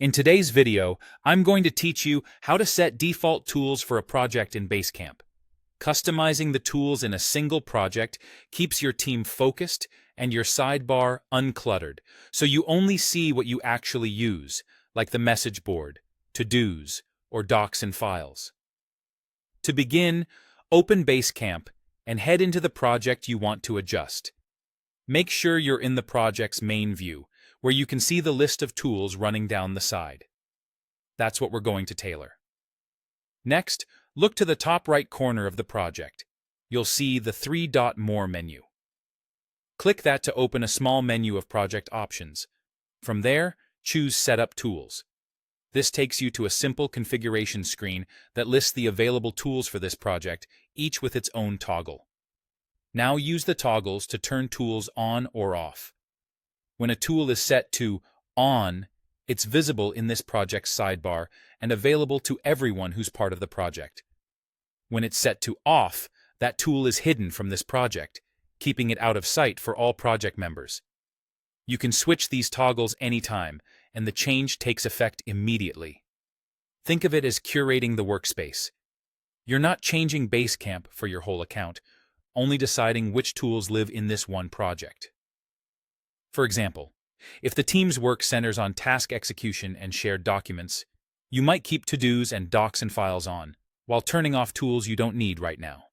In today's video, I'm going to teach you how to set default tools for a project in Basecamp. Customizing the tools in a single project keeps your team focused and your sidebar uncluttered, so you only see what you actually use, like the message board, to-dos, or docs and files. To begin, open Basecamp and head into the project you want to adjust. Make sure you're in the project's main view, where you can see the list of tools running down the side. That's what we're going to tailor. Next, look to the top right corner of the project. You'll see the three-dot More menu. Click that to open a small menu of project options. From there, choose Setup Tools. This takes you to a simple configuration screen that lists the available tools for this project, each with its own toggle. Now use the toggles to turn tools on or off. When a tool is set to On, it's visible in this project's sidebar and available to everyone who's part of the project. When it's set to Off, that tool is hidden from this project, keeping it out of sight for all project members. You can switch these toggles anytime, and the change takes effect immediately. Think of it as curating the workspace. You're not changing Basecamp for your whole account, only deciding which tools live in this one project. For example, if the team's work centers on task execution and shared documents, you might keep to-dos and docs and files on, while turning off tools you don't need right now.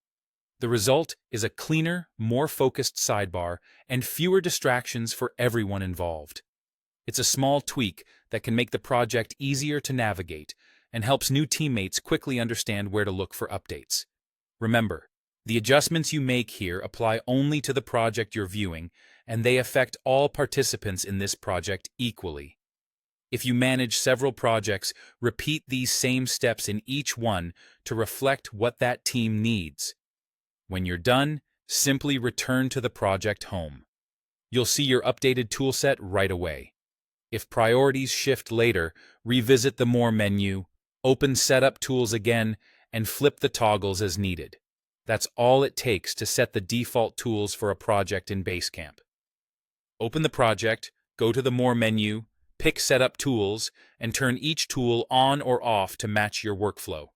The result is a cleaner, more focused sidebar and fewer distractions for everyone involved. It's a small tweak that can make the project easier to navigate and helps new teammates quickly understand where to look for updates. Remember, the adjustments you make here apply only to the project you're viewing, and they affect all participants in this project equally. If you manage several projects, repeat these same steps in each one to reflect what that team needs. When you're done, simply return to the project home. You'll see your updated toolset right away. If priorities shift later, revisit the More menu, open Setup Tools again, and flip the toggles as needed. That's all it takes to set the default tools for a project in Basecamp. Open the project, go to the More menu, pick Setup Tools, and turn each tool on or off to match your workflow.